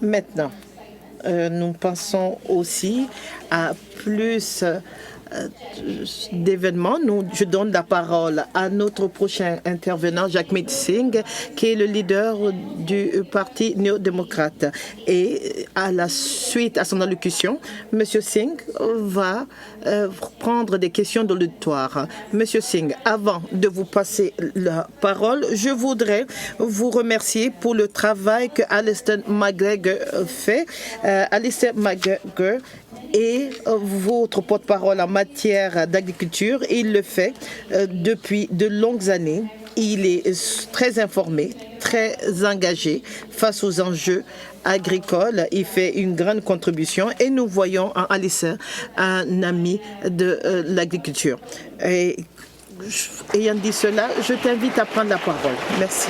Maintenant, nous pensons aussi à plus d'événements. Je donne la parole à notre prochain intervenant, Jagmeet Singh, qui est le leader du Parti néo-démocrate. Et à la suite à son allocution, M. Singh va prendre des questions de l'auditoire. M. Singh, avant de vous passer la parole, je voudrais vous remercier pour le travail que Alistair McGregor fait. Alistair McGregor est votre porte-parole en matière d'agriculture. Il le fait depuis de longues années. Il est très informé, très engagé face aux enjeux agricoles. Il fait une grande contribution et nous voyons en Alistair un ami de l'agriculture. Et ayant dit cela, je t'invite à prendre la parole. Merci.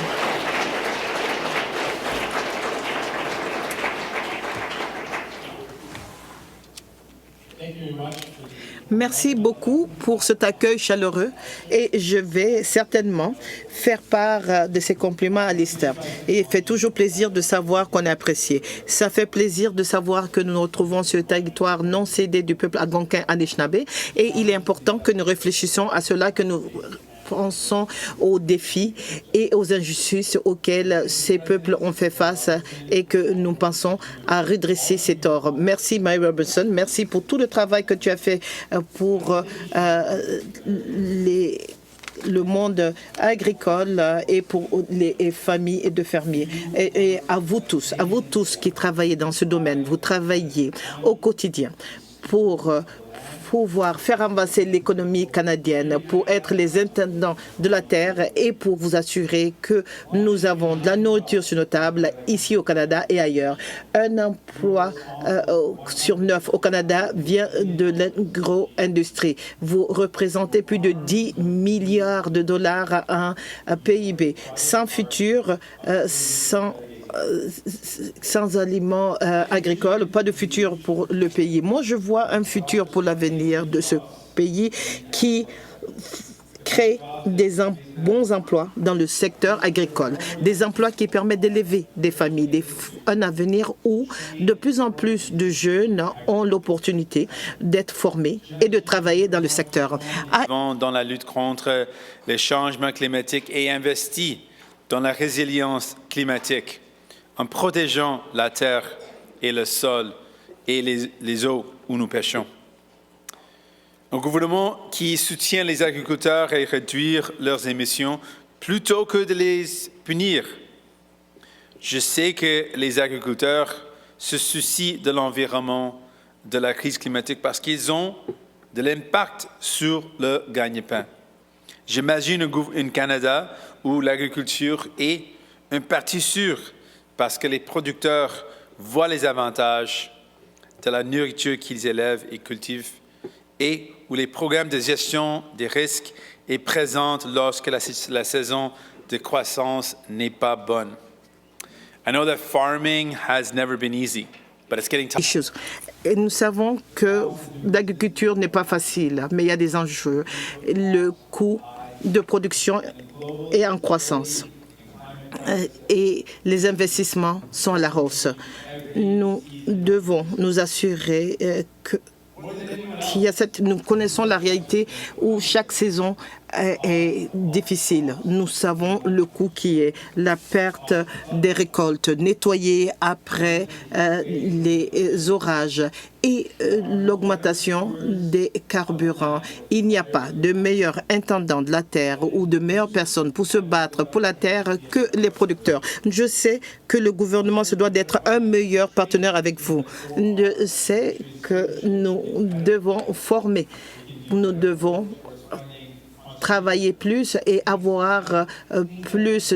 Merci beaucoup pour cet accueil chaleureux et je vais certainement faire part de ces compliments à Alistair. Et il fait toujours plaisir de savoir qu'on est apprécié. Ça fait plaisir de savoir que nous nous retrouvons sur le territoire non cédé du peuple algonquin-anishinaabe et il est important que nous réfléchissions à cela, que nous pensons aux défis et aux injustices auxquelles ces peuples ont fait face et que nous pensons à redresser ces torts. Merci, Mary Robinson. Merci pour tout le travail que tu as fait pour le monde agricole et pour les familles de fermiers. Et à vous tous qui travaillez dans ce domaine, vous travaillez au quotidien pour pouvoir faire avancer l'économie canadienne, pour être les intendants de la terre et pour vous assurer que nous avons de la nourriture sur nos tables ici au Canada et ailleurs. Un emploi sur 9 au Canada vient de l'agro-industrie. Vous représentez plus de 10 milliards de dollars en PIB. Sans futur, sans aliments agricoles, pas de futur pour le pays. Moi, je vois un futur pour l'avenir de ce pays qui crée des bons emplois dans le secteur agricole, des emplois qui permettent d'élever des familles, un avenir où de plus en plus de jeunes ont l'opportunité d'être formés et de travailler dans le secteur. Dans la lutte contre les changements climatiques et investi dans la résilience climatique, en protégeant la terre et le sol et les eaux où nous pêchons. Un gouvernement qui soutient les agriculteurs et réduire leurs émissions plutôt que de les punir. Je sais que les agriculteurs se soucient de l'environnement, de la crise climatique parce qu'ils ont de l'impact sur le gagne-pain. J'imagine un Canada où l'agriculture est un parti sûr parce que les producteurs voient les avantages de la nourriture qu'ils élèvent et cultivent et où les programmes de gestion des risques est présents lorsque la saison de croissance n'est pas bonne. I know that farming has never been easy, but it's getting tough. Et nous savons que l'agriculture n'est pas facile, mais il y a des enjeux. Le coût de production est en croissance. Et les investissements sont à la hausse. Nous devons nous assurer nous connaissons la réalité où chaque saison est difficile. Nous savons le coût qui est la perte des récoltes, nettoyer après les orages et l'augmentation des carburants. Il n'y a pas de meilleur intendant de la terre ou de meilleure personne pour se battre pour la terre que les producteurs. Je sais que le gouvernement se doit d'être un meilleur partenaire avec vous. Je sais que nous devons former, nous devons travailler plus et avoir plus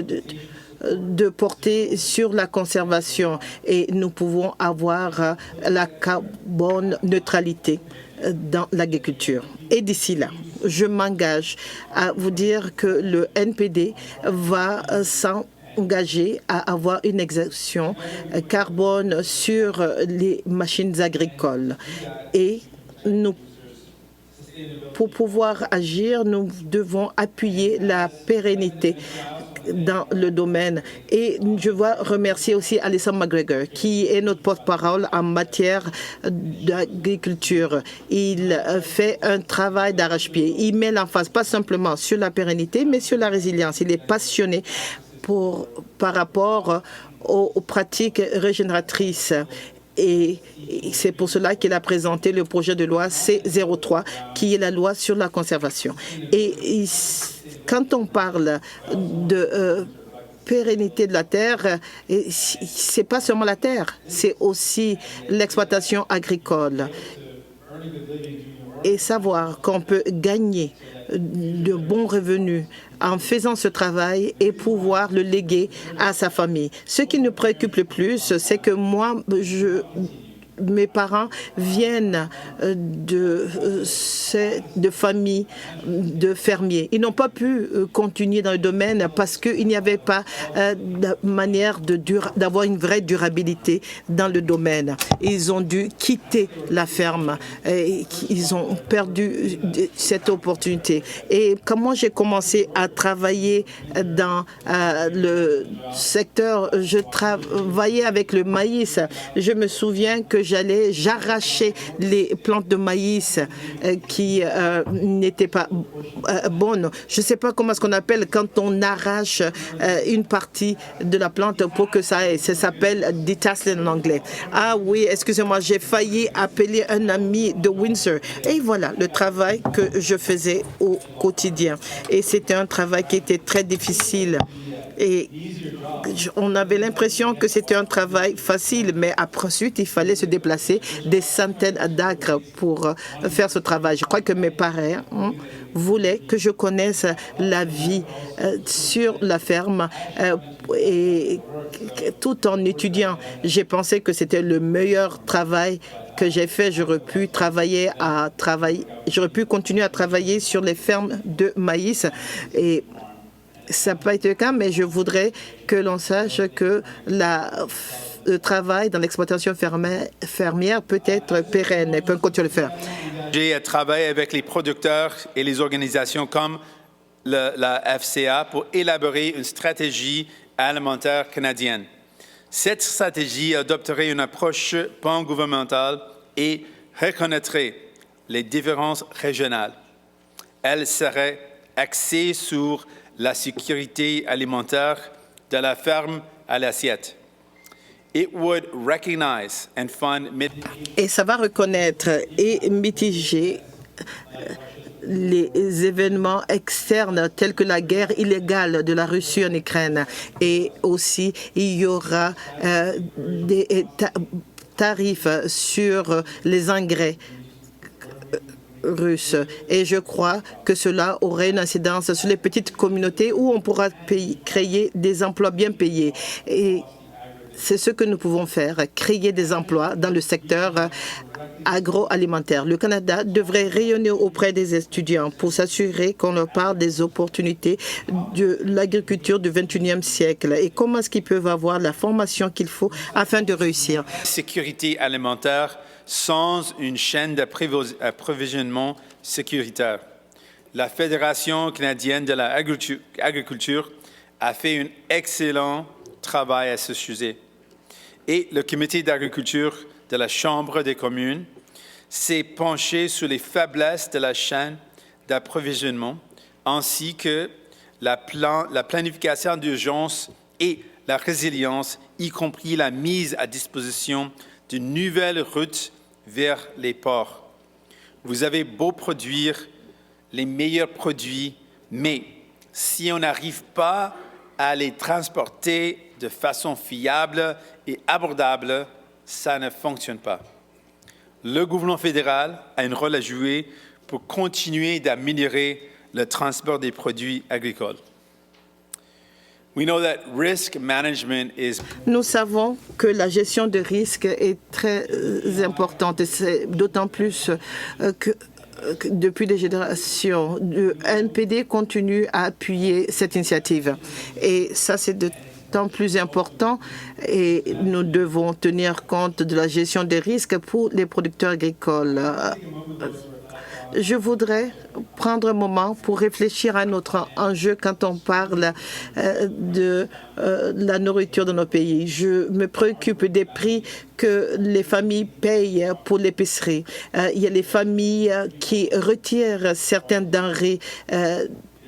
de portée sur la conservation et nous pouvons avoir la carbone neutralité dans l'agriculture. Et d'ici là, je m'engage à vous dire que le NPD va s'engager à avoir une exemption carbone sur les machines agricoles. Et pour pouvoir agir, nous devons appuyer la pérennité dans le domaine. Et je veux remercier aussi Alison McGregor, qui est notre porte-parole en matière d'agriculture. Il fait un travail d'arrache-pied. Il met l'emphase pas simplement sur la pérennité, mais sur la résilience. Il est passionné par rapport aux pratiques régénératrices. Et c'est pour cela qu'il a présenté le projet de loi C-03, qui est la loi sur la conservation. Et quand on parle de pérennité de la terre, c'est pas seulement la terre, c'est aussi l'exploitation agricole. Et savoir qu'on peut gagner de bons revenus en faisant ce travail et pouvoir le léguer à sa famille. Ce qui nous préoccupe le plus, c'est que moi, mes parents viennent de familles de fermiers. Ils n'ont pas pu continuer dans le domaine parce qu'il n'y avait pas de manière d'avoir une vraie durabilité dans le domaine. Ils ont dû quitter la ferme et ils ont perdu cette opportunité. Et quand moi j'ai commencé à travailler dans le secteur, je travaillais avec le maïs. Je me souviens que j'arrachais les plantes de maïs qui n'étaient pas bonnes. Je ne sais pas comment est-ce qu'on appelle quand on arrache une partie de la plante pour que ça aille. Ça s'appelle detasseling en anglais. Ah oui, excusez-moi, j'ai failli appeler un ami de Windsor. Et voilà le travail que je faisais au quotidien. Et c'était un travail qui était très difficile. Et on avait l'impression que c'était un travail facile, mais ensuite, il fallait se déplacer des centaines d'acres pour faire ce travail. Je crois que mes parents voulaient que je connaisse la vie sur la ferme et tout en étudiant. J'ai pensé que c'était le meilleur travail que j'ai fait. J'aurais pu continuer à travailler sur les fermes de maïs et ça n'a pas été le cas, mais je voudrais que l'on sache que le travail dans l'exploitation fermière peut être pérenne et peut continuer à le faire. J'ai travaillé avec les producteurs et les organisations comme la FCA pour élaborer une stratégie alimentaire canadienne. Cette stratégie adopterait une approche pan-gouvernementale et reconnaîtrait les différences régionales. Elle serait axée sur la sécurité alimentaire de la ferme à l'assiette. It would recognize and fund et ça va reconnaître et mitiger les événements externes tels que la guerre illégale de la Russie en Ukraine. Et aussi, il y aura des tarifs sur les engrais russes. Et je crois que cela aurait une incidence sur les petites communautés où on pourra créer des emplois bien payés. Et c'est ce que nous pouvons faire, créer des emplois dans le secteur agroalimentaire. Le Canada devrait rayonner auprès des étudiants pour s'assurer qu'on leur parle des opportunités de l'agriculture du 21e siècle et comment est-ce qu'ils peuvent avoir la formation qu'il faut afin de réussir. Sécurité alimentaire sans une chaîne d'approvisionnement sécuritaire. La Fédération canadienne de l'agriculture a fait un excellent travail à ce sujet. Et le comité d'agriculture de la Chambre des communes s'est penché sur les faiblesses de la chaîne d'approvisionnement ainsi que la planification d'urgence et la résilience, y compris la mise à disposition de nouvelles routes vers les ports. Vous avez beau produire les meilleurs produits, mais si on n'arrive pas à les transporter de façon fiable et abordable, ça ne fonctionne pas. Le gouvernement fédéral a un rôle à jouer pour continuer d'améliorer le transport des produits agricoles. Nous savons que la gestion de risque est très importante, et c'est d'autant plus que depuis des générations, le NPD continue à appuyer cette initiative. Et ça, c'est d'autant plus important et nous devons tenir compte de la gestion des risques pour les producteurs agricoles. Je voudrais prendre un moment pour réfléchir à notre enjeu quand on parle de la nourriture dans nos pays. Je me préoccupe des prix que les familles payent pour l'épicerie. Il y a les familles qui retirent certaines denrées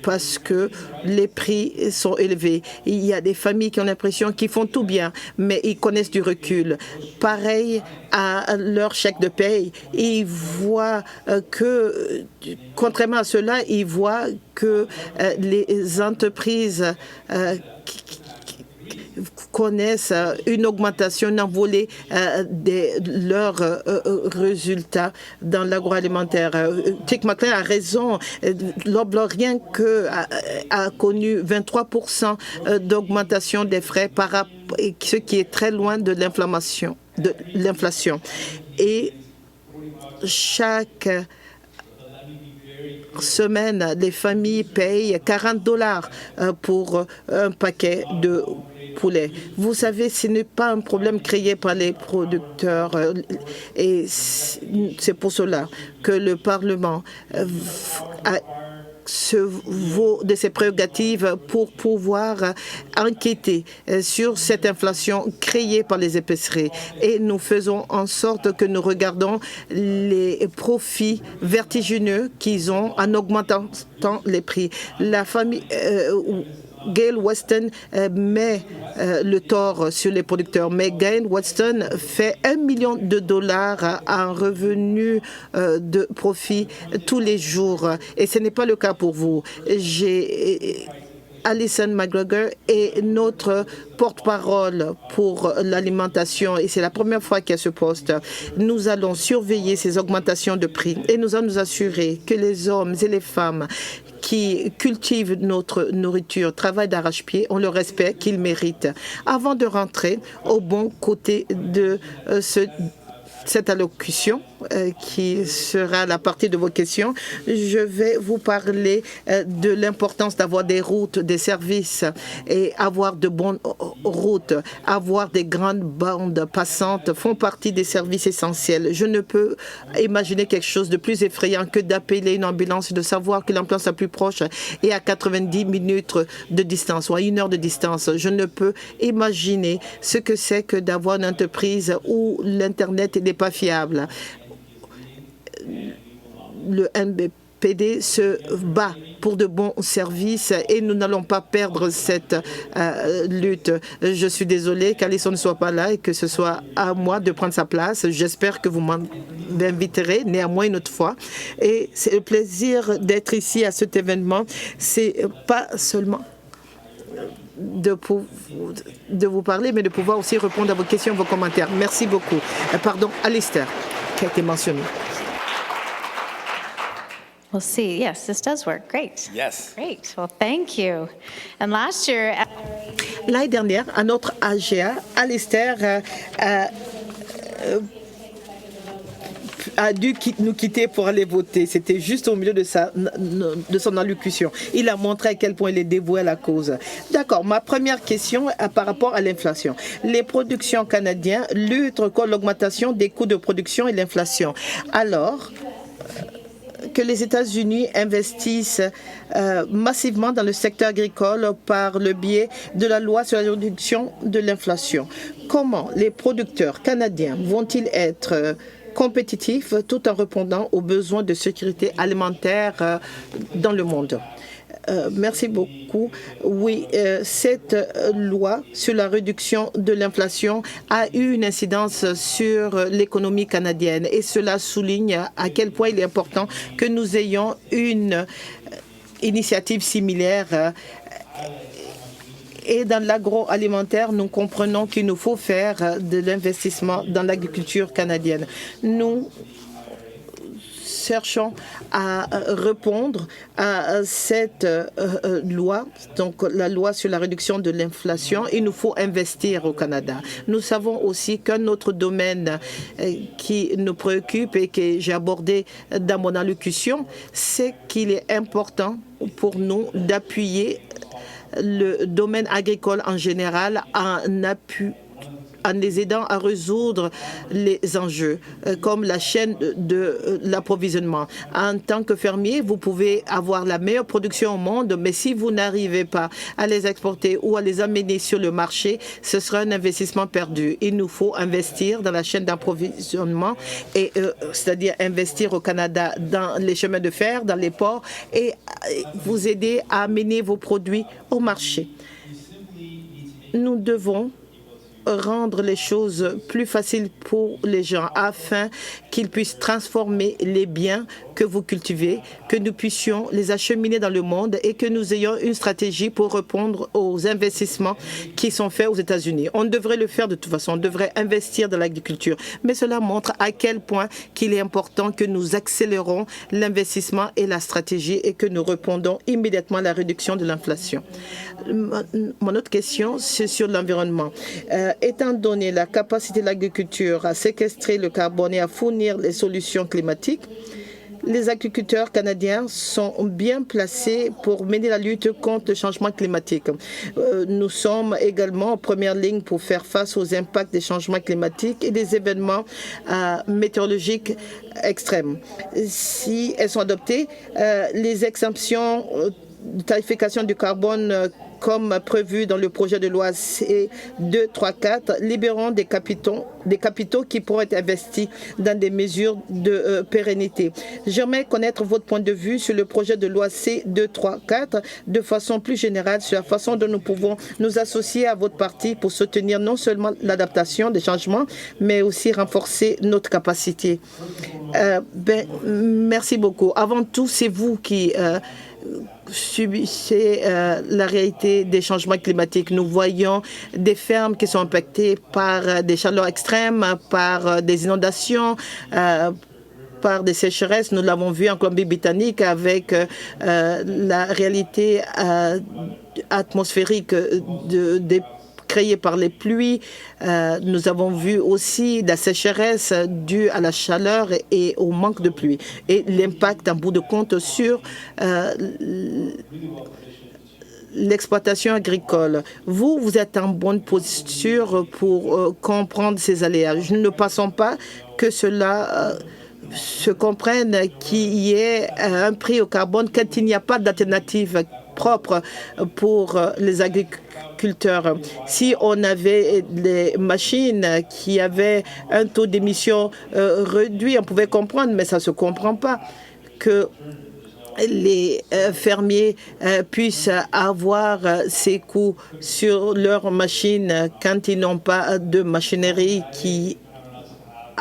parce que les prix sont élevés. Il y a des familles qui ont l'impression qu'ils font tout bien, mais ils connaissent du recul. Pareil à leur chèque de paye, ils voient que, contrairement à cela, ils voient que les entreprises connaissent une augmentation, une envolée de leurs résultats dans l'agroalimentaire. Tick McLean a raison. Loblaw, rien que a connu 23% d'augmentation des frais par rapport, ce qui est très loin de l'inflation. Et chaque semaine, les familles payent $40 pour un paquet de poulet. Vous savez, ce n'est pas un problème créé par les producteurs et c'est pour cela que le Parlement se vaut de ses prérogatives pour pouvoir enquêter sur cette inflation créée par les épiceries. Et nous faisons en sorte que nous regardons les profits vertigineux qu'ils ont en augmentant les prix. La famille Gail Weston met le tort sur les producteurs, mais Gail Weston fait $1 million en revenus de profit tous les jours. Et ce n'est pas le cas pour vous. Alison McGregor est notre porte-parole pour l'alimentation et c'est la première fois qu'elle se poste. Nous allons surveiller ces augmentations de prix et nous allons nous assurer que les hommes et les femmes qui cultivent notre nourriture, travaillent d'arrache-pied, ont le respect qu'ils méritent. Avant de rentrer au bon côté de cette allocution, qui sera la partie de vos questions, je vais vous parler de l'importance d'avoir des routes, des services et avoir de bonnes routes, avoir des grandes bandes passantes font partie des services essentiels. Je ne peux imaginer quelque chose de plus effrayant que d'appeler une ambulance et de savoir que l'ambulance la plus proche est à 90 minutes de distance ou à 1 heure de distance. Je ne peux imaginer ce que c'est que d'avoir une entreprise où l'Internet n'est pas fiable. Le NBPD se bat pour de bons services et nous n'allons pas perdre cette lutte. Je suis désolée qu'Alison ne soit pas là et que ce soit à moi de prendre sa place. J'espère que vous m'inviterez néanmoins une autre fois. Et c'est le plaisir d'être ici à cet événement. C'est pas seulement de vous parler, mais de pouvoir aussi répondre à vos questions, vos commentaires. Merci beaucoup. Pardon, Alistair, qui a été mentionné. We'll see. Yes, this does work. Great. Yes. Great. Well, thank you. And last year, l'année dernière, à notre AGA, Alistair a dû nous quitter pour aller voter. C'était juste au milieu de son allocution. Il a montré à quel point il est dévoué à la cause. D'accord. Ma première question par rapport à l'inflation. Les productions canadiennes luttent contre l'augmentation des coûts de production et l'inflation. Alors que les États-Unis investissent massivement dans le secteur agricole par le biais de la loi sur la réduction de l'inflation. Comment les producteurs canadiens vont-ils être compétitifs tout en répondant aux besoins de sécurité alimentaire dans le monde? Merci beaucoup. Oui, cette loi sur la réduction de l'inflation a eu une incidence sur l'économie canadienne et cela souligne à quel point il est important que nous ayons une initiative similaire. Et dans l'agroalimentaire, nous comprenons qu'il nous faut faire de l'investissement dans l'agriculture canadienne. Nous cherchons à répondre à cette loi, donc la loi sur la réduction de l'inflation. Il nous faut investir au Canada. Nous savons aussi qu'un autre domaine qui nous préoccupe et que j'ai abordé dans mon allocution, c'est qu'il est important pour nous d'appuyer le domaine agricole en général en en les aidant à résoudre les enjeux, comme la chaîne de l'approvisionnement. En tant que fermier, vous pouvez avoir la meilleure production au monde, mais si vous n'arrivez pas à les exporter ou à les amener sur le marché, ce sera un investissement perdu. Il nous faut investir dans la chaîne d'approvisionnement, et c'est-à-dire investir au Canada dans les chemins de fer, dans les ports, et vous aider à amener vos produits au marché. Nous devons rendre les choses plus faciles pour les gens afin qu'ils puissent transformer les biens que vous cultivez, que nous puissions les acheminer dans le monde et que nous ayons une stratégie pour répondre aux investissements qui sont faits aux États-Unis. On devrait le faire de toute façon, on devrait investir dans l'agriculture, mais cela montre à quel point qu'il est important que nous accélérons l'investissement et la stratégie et que nous répondons immédiatement à la réduction de l'inflation. Mon autre question, c'est sur l'environnement. Étant donné la capacité de l'agriculture à séquestrer le carbone et à fournir les solutions climatiques, les agriculteurs canadiens sont bien placés pour mener la lutte contre le changement climatique. Nous sommes également en première ligne pour faire face aux impacts des changements climatiques et des événements météorologiques extrêmes. Si elles sont adoptées, les exemptions de tarification du carbone comme prévu dans le projet de loi C234, libérant des capitaux qui pourraient être investis dans des mesures de pérennité. J'aimerais connaître votre point de vue sur le projet de loi C234 de façon plus générale, sur la façon dont nous pouvons nous associer à votre parti pour soutenir non seulement l'adaptation des changements, mais aussi renforcer notre capacité. Merci beaucoup. Avant tout, c'est vous qui subissez la réalité des changements climatiques. Nous voyons des fermes qui sont impactées par des chaleurs extrêmes, par des inondations, par des sécheresses. Nous l'avons vu en Colombie-Britannique avec la réalité atmosphérique des créée par les pluies. Nous avons vu aussi la sécheresse due à la chaleur et au manque de pluie et l'impact en bout de compte sur l'exploitation agricole. Vous êtes en bonne posture pour comprendre ces aléas. Nous ne pensons pas que cela se comprenne qu'il y ait un prix au carbone quand il n'y a pas d'alternative propre pour les agriculteurs. Si on avait des machines qui avaient un taux d'émission réduit, on pouvait comprendre, mais ça ne se comprend pas que les fermiers puissent avoir ces coûts sur leurs machines quand ils n'ont pas de machinerie qui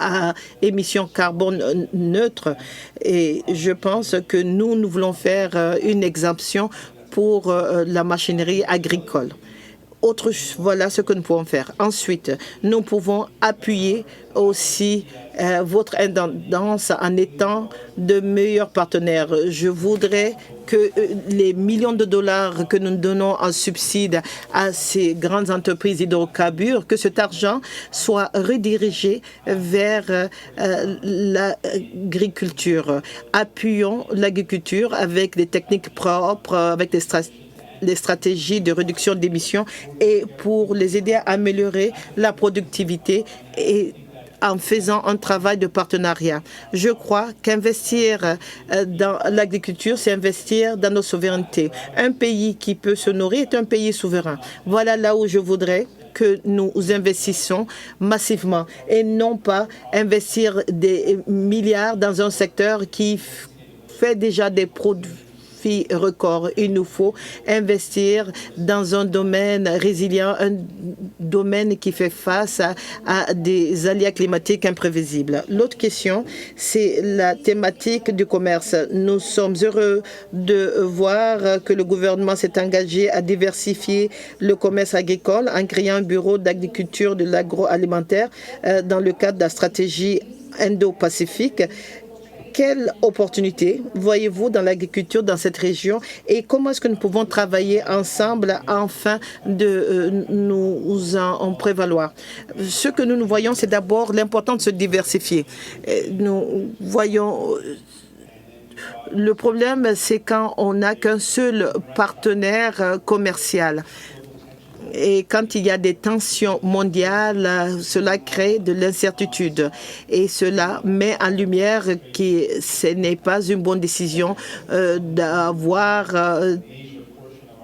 à émissions carbone neutre. Et je pense que nous voulons faire une exemption pour la machinerie agricole. Voilà ce que nous pouvons faire. Ensuite, nous pouvons appuyer aussi votre indépendance en étant de meilleurs partenaires. Je voudrais que les millions de dollars que nous donnons en subside à ces grandes entreprises d'hydrocarbures, que cet argent soit redirigé vers l'agriculture. Appuyons l'agriculture avec des techniques propres, avec des stratégies de réduction d'émissions et pour les aider à améliorer la productivité et en faisant un travail de partenariat. Je crois qu'investir dans l'agriculture, c'est investir dans nos souverainetés. Un pays qui peut se nourrir est un pays souverain. Voilà là où je voudrais que nous investissons massivement et non pas investir des milliards dans un secteur qui fait déjà des produits record. Il nous faut investir dans un domaine résilient, un domaine qui fait face à des aléas climatiques imprévisibles. L'autre question, c'est la thématique du commerce. Nous sommes heureux de voir que le gouvernement s'est engagé à diversifier le commerce agricole en créant un bureau d'agriculture de l'agroalimentaire dans le cadre de la stratégie Indo-Pacifique. Quelle opportunité voyez-vous dans l'agriculture dans cette région et comment est-ce que nous pouvons travailler ensemble afin de nous en prévaloir? Ce que nous voyons, c'est d'abord l'importance de se diversifier. Nous voyons le problème, c'est quand on n'a qu'un seul partenaire commercial. Et quand il y a des tensions mondiales, cela crée de l'incertitude. Et cela met en lumière que ce n'est pas une bonne décision d'avoir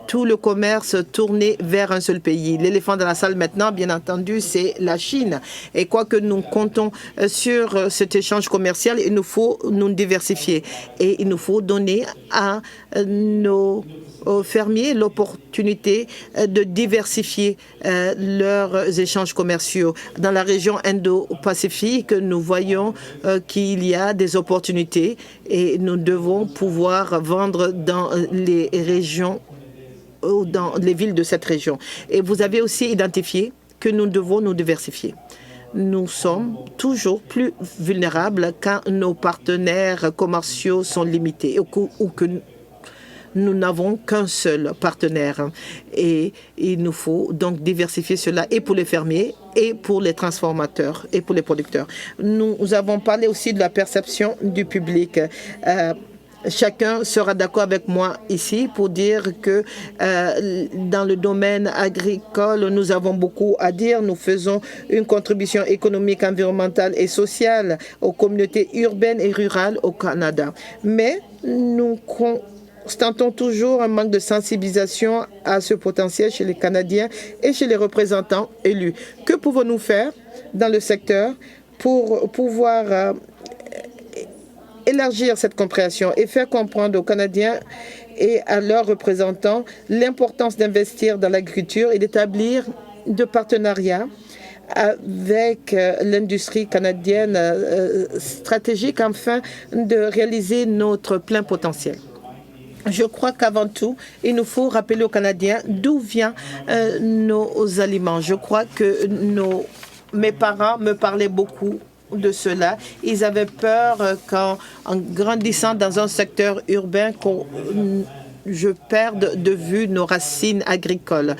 tout le commerce tourné vers un seul pays. L'éléphant dans la salle maintenant, bien entendu, c'est la Chine. Et quoi que nous comptons sur cet échange commercial, il nous faut nous diversifier. Et il nous faut donner à nos fermiers l'opportunité de diversifier leurs échanges commerciaux. Dans la région Indo-Pacifique, nous voyons qu'il y a des opportunités et nous devons pouvoir vendre dans les régions dans les villes de cette région. Et vous avez aussi identifié que nous devons nous diversifier. Nous sommes toujours plus vulnérables quand nos partenaires commerciaux sont limités ou que nous n'avons qu'un seul partenaire. Et il nous faut donc diversifier cela et pour les fermiers et pour les transformateurs et pour les producteurs. Nous avons parlé aussi de la perception du public. Chacun sera d'accord avec moi ici pour dire que dans le domaine agricole, nous avons beaucoup à dire. Nous faisons une contribution économique, environnementale et sociale aux communautés urbaines et rurales au Canada. Mais nous constatons toujours un manque de sensibilisation à ce potentiel chez les Canadiens et chez les représentants élus. Que pouvons-nous faire dans le secteur pour pouvoir élargir cette compréhension et faire comprendre aux Canadiens et à leurs représentants l'importance d'investir dans l'agriculture et d'établir de partenariats avec l'industrie canadienne stratégique afin de réaliser notre plein potentiel. Je crois qu'avant tout, il nous faut rappeler aux Canadiens d'où viennent nos aliments. Je crois que mes parents me parlaient beaucoup de cela. Ils avaient peur qu'en grandissant dans un secteur urbain, je perde de vue nos racines agricoles.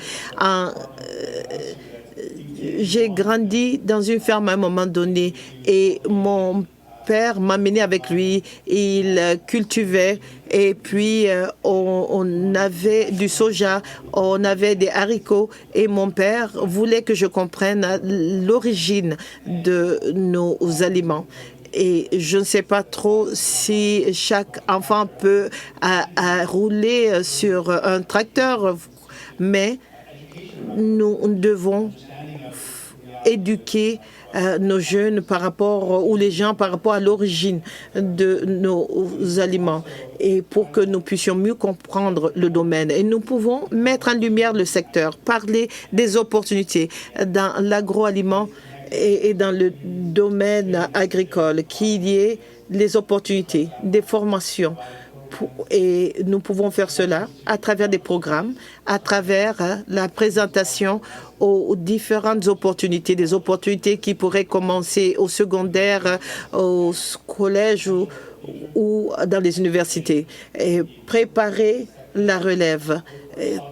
J'ai grandi dans une ferme à un moment donné et mon père m'a mené avec lui, il cultivait et puis on avait du soja, on avait des haricots et mon père voulait que je comprenne l'origine de nos aliments. Et je ne sais pas trop si chaque enfant peut rouler sur un tracteur, mais nous devons éduquer nos jeunes par rapport, ou les gens par rapport à l'origine de nos aliments et pour que nous puissions mieux comprendre le domaine. Et nous pouvons mettre en lumière le secteur, parler des opportunités dans l'agroaliment et dans le domaine agricole, qu'il y ait les opportunités, des formations. Et nous pouvons faire cela à travers des programmes, à travers la présentation aux différentes opportunités, des opportunités qui pourraient commencer au secondaire, au collège ou dans les universités. Et préparer la relève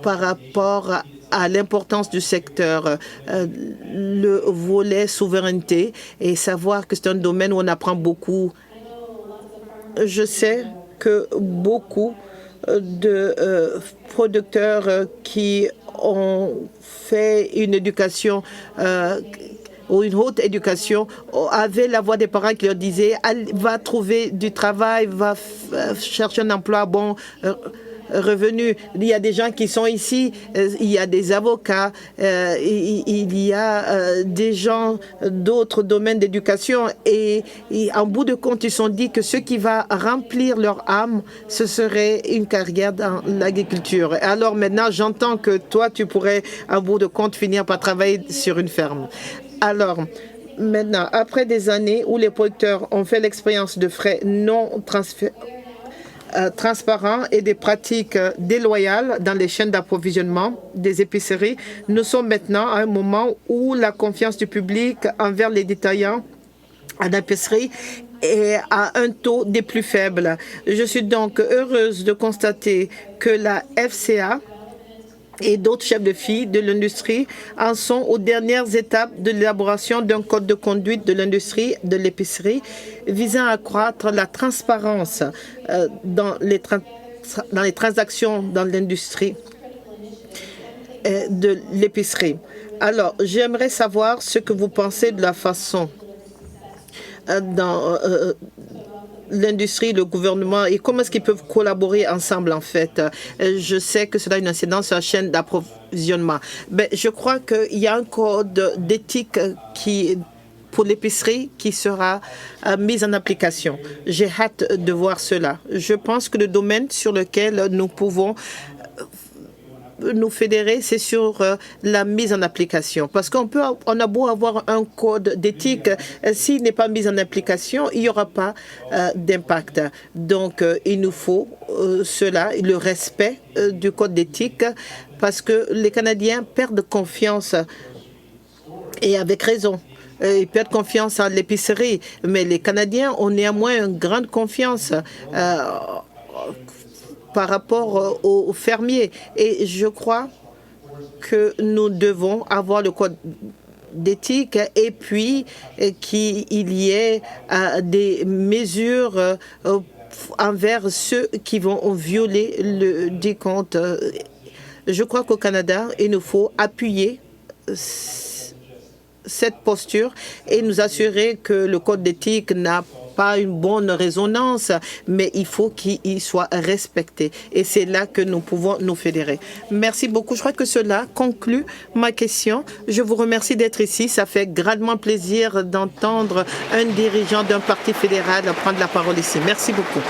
par rapport à l'importance du secteur, le volet souveraineté et savoir que c'est un domaine où on apprend beaucoup. Je sais que beaucoup de producteurs qui ont fait une éducation ou une haute éducation avaient la voix des parents qui leur disaient va trouver du travail, va chercher un emploi bon revenu. Il y a des gens qui sont ici, il y a des avocats, il y a des gens d'autres domaines d'éducation et en bout de compte, ils se sont dit que ce qui va remplir leur âme, ce serait une carrière dans l'agriculture. Alors maintenant, j'entends que toi, tu pourrais, en bout de compte, finir par travailler sur une ferme. Alors, maintenant, après des années où les producteurs ont fait l'expérience de frais non transparents et des pratiques déloyales dans les chaînes d'approvisionnement des épiceries, nous sommes maintenant à un moment où la confiance du public envers les détaillants en épicerie est à un taux des plus faibles. Je suis donc heureuse de constater que la FCA et d'autres chefs de file de l'industrie en sont aux dernières étapes de l'élaboration d'un code de conduite de l'industrie de l'épicerie visant à accroître la transparence dans les transactions dans l'industrie. de l'épicerie. Alors, j'aimerais savoir ce que vous pensez de la façon dans l'industrie, le gouvernement, et comment est-ce qu'ils peuvent collaborer ensemble, en fait. Je sais que cela a une incidence sur la chaîne d'approvisionnement. Mais je crois qu'il y a un code d'éthique pour l'épicerie qui sera mis en application. J'ai hâte de voir cela. Je pense que le domaine sur lequel nous pouvons nous fédérer, c'est sur la mise en application. Parce qu'on a beau avoir un code d'éthique, s'il n'est pas mis en application, il n'y aura pas d'impact. Donc, il nous faut cela, le respect du code d'éthique, parce que les Canadiens perdent confiance, et avec raison. Ils perdent confiance en l'épicerie, mais les Canadiens ont néanmoins une grande confiance par rapport aux fermiers. Et je crois que nous devons avoir le code d'éthique et puis qu'il y ait des mesures envers ceux qui vont violer le dit compte. Je crois qu'au Canada, il nous faut appuyer cette posture et nous assurer que le code d'éthique n'a pas une bonne résonance, mais il faut qu'il soit respecté. Et c'est là que nous pouvons nous fédérer. Merci beaucoup. Je crois que cela conclut ma question. Je vous remercie d'être ici. Ça fait grandement plaisir d'entendre un dirigeant d'un parti fédéral prendre la parole ici. Merci beaucoup.